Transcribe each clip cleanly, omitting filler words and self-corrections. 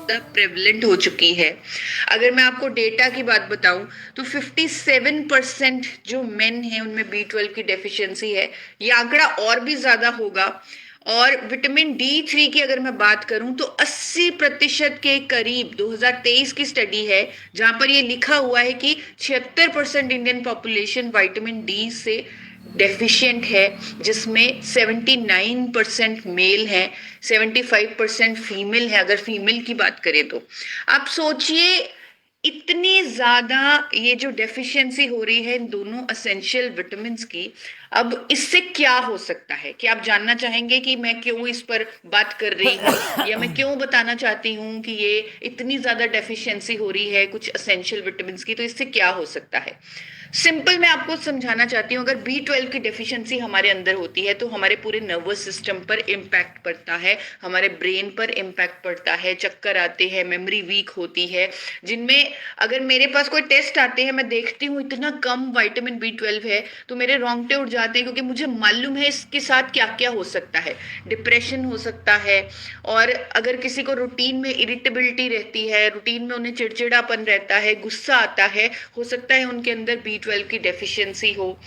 Prevalent हो चुकी है। अगर मैं आपको डेटा की बात बताऊं तो 57% जो मेन हैं उनमें B12 की डेफिशिएंसी है। ये आंकड़ा और भी ज्यादा होगा। और विटामिन D3 की अगर मैं बात करूं तो 80% के करीब 2023 की स्टडी है जहां पर ये लिखा हुआ है कि 76% इंडियन पॉपुलेशन विटामिन डी से डेफिशिएंट है, जिसमें 79% मेल है, 75% फीमेल है। अगर फीमेल की बात करें तो आप सोचिए, इतनी ज्यादा ये जो डेफिशिएंसी हो रही है इन दोनों असेंशियल विटामिन्स की। अब इससे क्या हो सकता है? कि आप जानना चाहेंगे कि मैं क्यों इस पर बात कर रही हूँ, या मैं क्यों बताना चाहती हूँ कि ये इतनी ज्यादा डेफिशिएंसी हो रही है कुछ असेंशियल विटामिन्स की, तो इससे क्या हो सकता है? सिंपल मैं आपको समझाना चाहती हूँ, अगर B12 की डेफिशिएंसी हमारे अंदर होती है तो हमारे पूरे नर्वस सिस्टम पर इम्पैक्ट पड़ता है, हमारे ब्रेन पर इम्पैक्ट पड़ता है, चक्कर आते हैं, मेमोरी वीक होती है। जिनमें अगर मेरे पास कोई टेस्ट आते हैं, मैं देखती हूँ इतना कम विटामिन B12 है तो मेरे रोंगटे उठ जाते हैं, क्योंकि मुझे मालूम है इसके साथ क्या क्या हो सकता है। डिप्रेशन हो सकता है, और अगर किसी को रूटीन में इरिटेबिलिटी रहती है, रूटीन में उन्हें चिड़चिड़ापन रहता है, गुस्सा आता है, हो सकता है उनके अंदर B12 की डेफिशिएंसी हो।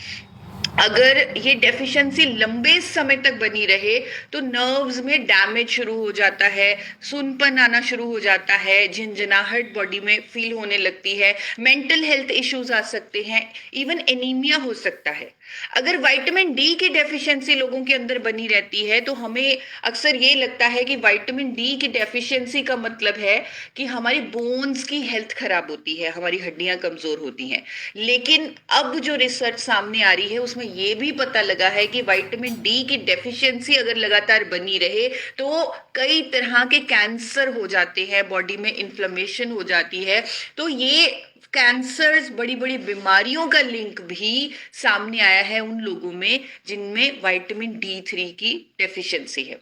अगर ये डेफिशिएंसी लंबे समय तक बनी रहे तो नर्व्स में डैमेज शुरू हो जाता है, सुनपन आना शुरू हो जाता है, झंझनाहट बॉडी में फील होने लगती है, मेंटल हेल्थ इश्यूज आ सकते हैं, इवन एनीमिया हो सकता है। अगर विटामिन डी की डेफिशिएंसी लोगों के अंदर बनी रहती है तो हमें अक्सर ये लगता है कि विटामिन डी की डेफिशिएंसी का मतलब है कि हमारी बोन्स की हेल्थ खराब होती है, हमारी हड्डियां कमजोर होती हैं। लेकिन अब जो रिसर्च सामने आ रही है उसमें यह भी पता लगा है कि विटामिन डी की डेफिशिएंसी अगर लगातार बनी रहे तो कई तरह के कैंसर हो जाते हैं, बॉडी में इन्फ्लेमेशन हो जाती है। तो ये कैंसर्स, बड़ी बड़ी बीमारियों का लिंक भी सामने आया है उन लोगों में जिनमें विटामिन D3 की डेफिशिएंसी है।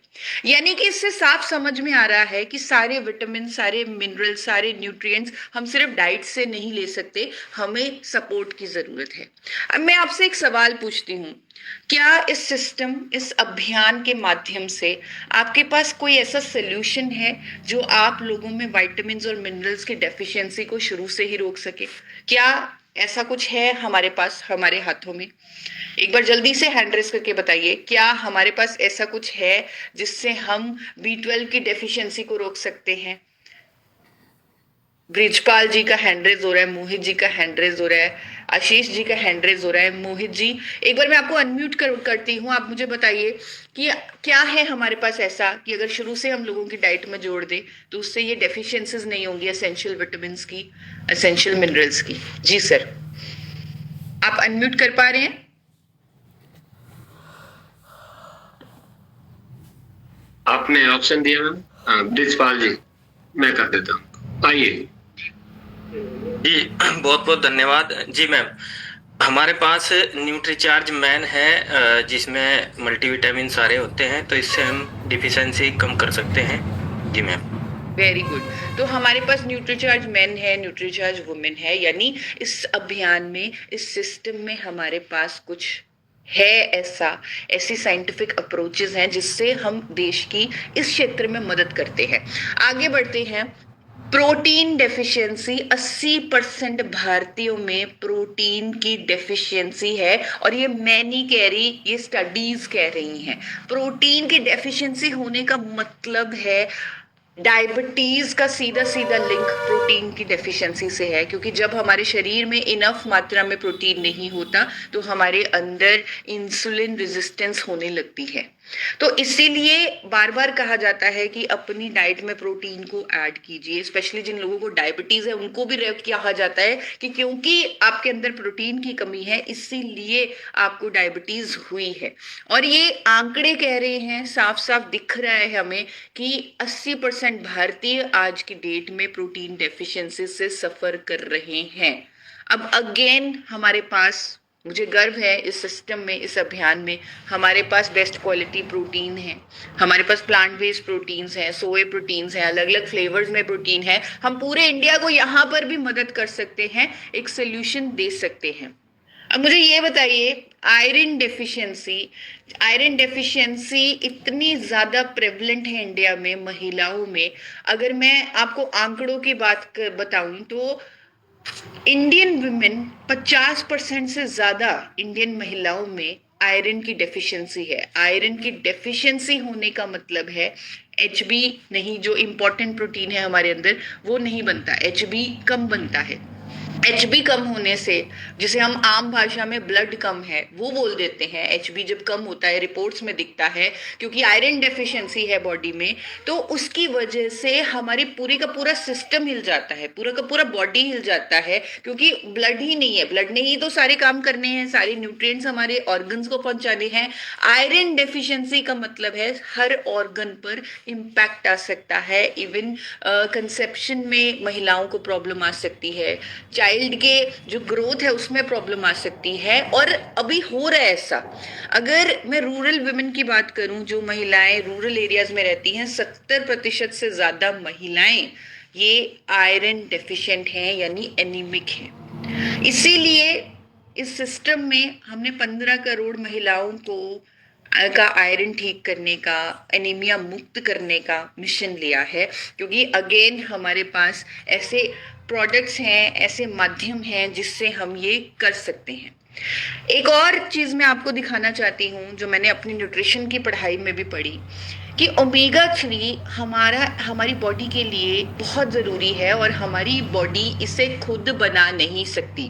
यानी कि इससे साफ समझ में आ रहा है कि सारे विटामिन, सारे मिनरल, सारे न्यूट्रिएंट्स हम सिर्फ डाइट से नहीं ले सकते, हमें सपोर्ट की जरूरत है। अब मैं आपसे एक सवाल पूछती हूँ, क्या इस सिस्टम, इस अभियान के माध्यम से आपके पास कोई ऐसा सोल्यूशन है जो आप लोगों में विटामिन्स और मिनरल्स की डेफिशिएंसी को शुरू से ही रोक सके? क्या ऐसा कुछ है हमारे पास, हमारे हाथों में? एक बार जल्दी से हैंड रेस करके बताइए, क्या हमारे पास ऐसा कुछ है जिससे हम B12 की डेफिशिएंसी को रोक सकते हैं? ब्रिजपाल जी का हैंड रेज हो रहा है, मोहित जी का हैंड रेज हो रहा है, आशीष जी का हैंड रेज हो रहा है। मोहित जी, एक बार मैं आपको अनम्यूट करती हूँ, आप मुझे बताइए कि क्या है हमारे पास ऐसा कि अगर शुरू से हम लोगों की डाइट में जोड़ दें तो उससे ये डेफिशिएंसीज नहीं होंगी एसेंशियल विटामिन की, एसेंशियल मिनरल्स की। जी सर, आप अनम्यूट कर पा रहे हैं? आपने ऑप्शन दिया मैम। ब्रिजपाल जी, मैं कर देता हूँ, आइए। जी बहुत बहुत धन्यवाद जी मैम। हमारे पास न्यूट्रीचार्ज मैन है जिसमें मल्टीविटामिन सारे होते हैं, तो इससे हम डिफिशियंसी कम कर सकते हैं। जी मैम। Very good. तो हमारे पास न्यूट्रीचार्ज मेन है, न्यूट्रीचार्ज वुमेन है, यानी इस अभियान में, इस सिस्टम में हमारे पास कुछ है ऐसा, ऐसी साइंटिफिक अप्रोचेस हैं जिससे हम देश की इस क्षेत्र में मदद करते हैं। आगे बढ़ते हैं। प्रोटीन डेफिशिएंसी, 80% भारतीयों में प्रोटीन की डेफिशिएंसी है, और ये मैं नहीं कह रही, ये स्टडीज कह रही हैं। प्रोटीन की डेफिशिएंसी होने का मतलब है डायबिटीज का सीधा सीधा लिंक प्रोटीन की डेफिशिएंसी से है, क्योंकि जब हमारे शरीर में इनफ मात्रा में प्रोटीन नहीं होता तो हमारे अंदर इंसुलिन रेजिस्टेंस होने लगती है। तो इसीलिए बार बार कहा जाता है कि अपनी डाइट में प्रोटीन को ऐड कीजिए। स्पेशली जिन लोगों को डायबिटीज है उनको भी कहा जाता है कि क्योंकि आपके अंदर प्रोटीन की कमी है इसीलिए आपको डायबिटीज हुई है। और ये आंकड़े कह रहे हैं, साफ साफ दिख रहा है हमें कि 80% भारतीय आज की डेट में प्रोटीन डेफिशिएंसी से सफर कर रहे हैं। अब अगेन हमारे पास, मुझे गर्व है इस सिस्टम में, इस अभियान में हमारे पास बेस्ट क्वालिटी प्रोटीन है, हमारे पास प्लांट बेस्ड प्रोटीन्स हैं, सोए प्रोटीन्स हैं, अलग अलग फ्लेवर्स में प्रोटीन है। हम पूरे इंडिया को यहाँ पर भी मदद कर सकते हैं, एक सोल्यूशन दे सकते हैं। अब मुझे ये बताइए, आयरन डेफिशिएंसी इतनी ज्यादा प्रेवलेंट है इंडिया में महिलाओं में। अगर मैं आपको आंकड़ों की बताऊं तो इंडियन वुमेन 50% से ज्यादा इंडियन महिलाओं में आयरन की डेफिशिएंसी है। आयरन की डेफिशिएंसी होने का मतलब है एचबी नहीं, जो इंपॉर्टेंट प्रोटीन है हमारे अंदर वो नहीं बनता, एचबी कम बनता है। एचबी कम होने से, जिसे हम आम भाषा में ब्लड कम है वो बोल देते हैं, एचबी जब कम होता है रिपोर्ट्स में दिखता है क्योंकि आयरन डेफिशिएंसी है बॉडी में, तो उसकी वजह से हमारी पूरी का पूरा सिस्टम हिल जाता है, पूरा का पूरा बॉडी हिल जाता है, क्योंकि ब्लड ही नहीं है, ब्लड ने ही तो सारे काम करने हैं, सारे न्यूट्रिएंट्स हमारे ऑर्गन्स को पहुंचाने हैं। आयरन डेफिशिएंसी का मतलब है हर ऑर्गन पर इम्पैक्ट आ सकता है, इवन कंसेप्शन में महिलाओं को प्रॉब्लम आ सकती है, चाइल्ड के जो ग्रोथ है उसमें प्रॉब्लम आ सकती है, और अभी हो रहा है ऐसा। अगर मैं रूरल वुमेन की बात करूं, जो महिलाएं रूरल एरियाज में रहती हैं, 70% से ज्यादा महिलाएं ये आयरन डेफिशिएंट हैं, यानी एनीमिक हैं। इसीलिए इस सिस्टम में हमने 15 करोड़ महिलाओं का आयरन ठीक करने का, एनीमिया मुक्त करने का मिशन लिया है, क्योंकि अगेन हमारे पास ऐसे प्रोडक्ट्स हैं, ऐसे माध्यम हैं जिससे हम ये कर सकते हैं। एक और चीज मैं आपको दिखाना चाहती हूँ जो मैंने अपनी न्यूट्रिशन की पढ़ाई में भी पढ़ी, कि ओमेगा 3 हमारी बॉडी के लिए बहुत ज़रूरी है और हमारी बॉडी इसे खुद बना नहीं सकती।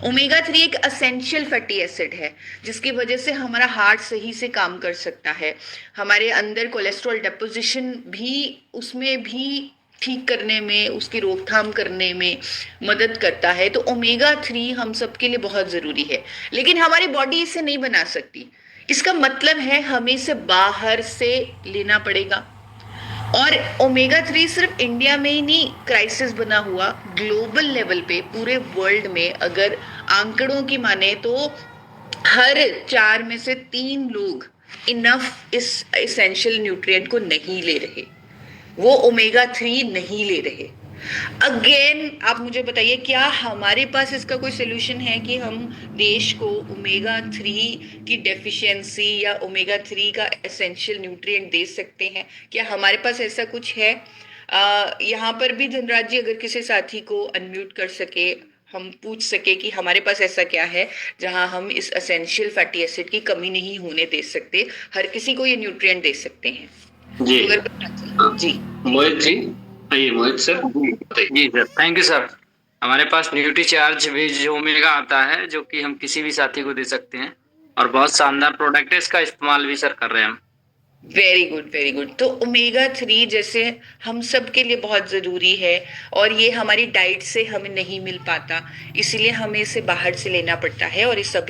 ओमेगा 3 एक असेंशियल फैटी एसिड है जिसकी वजह से हमारा हार्ट सही से काम कर सकता है, हमारे अंदर कोलेस्ट्रॉल डिपोजिशन भी उसमें भी ठीक करने में, उसकी रोकथाम करने में मदद करता है। तो ओमेगा 3 हम सबके लिए बहुत ज़रूरी है, लेकिन हमारी बॉडी इसे नहीं बना सकती। इसका मतलब है हमें इसे बाहर से लेना पड़ेगा। और ओमेगा 3 सिर्फ इंडिया में ही नहीं क्राइसिस बना हुआ, ग्लोबल लेवल पे पूरे वर्ल्ड में अगर आंकड़ों की माने तो हर 4 में से 3 लोग इनफ इस एसेंशियल न्यूट्रिएंट को नहीं ले रहे, वो ओमेगा 3 नहीं ले रहे। अगेन आप मुझे बताइए, क्या हमारे पास इसका कोई सोल्यूशन है कि हम देश को ओमेगा 3 की डेफिशिएंसी या ओमेगा 3 का एसेंशियल न्यूट्रिएंट दे सकते हैं? क्या हमारे पास ऐसा कुछ है? यहाँ पर भी धनराज जी अगर किसी साथी को अनम्यूट कर सके, हम पूछ सके कि हमारे पास ऐसा क्या है जहां हम इस एसेंशियल फैटी एसिड की कमी नहीं होने दे सकते, हर किसी को ये न्यूट्रिएंट दे सकते हैं। जी जी मोहित जी, आइए मोहित सर। जी सर, थैंक यू सर। हमारे पास न्यूट्रीचार्ज वेज ओमेगा आता है जो कि हम किसी भी साथी को दे सकते हैं, और बहुत शानदार प्रोडक्ट है, इसका इस्तेमाल भी सर कर रहे हैं हम। Very good, very good. तो ओमेगा 3 जैसे हम सब के लिए बहुत ज़रूरी है, और ये हमारी डाइट से हमें नहीं मिल पाता, इसीलिए हमें इसे बाहर से लेना पड़ता है, और इस सभी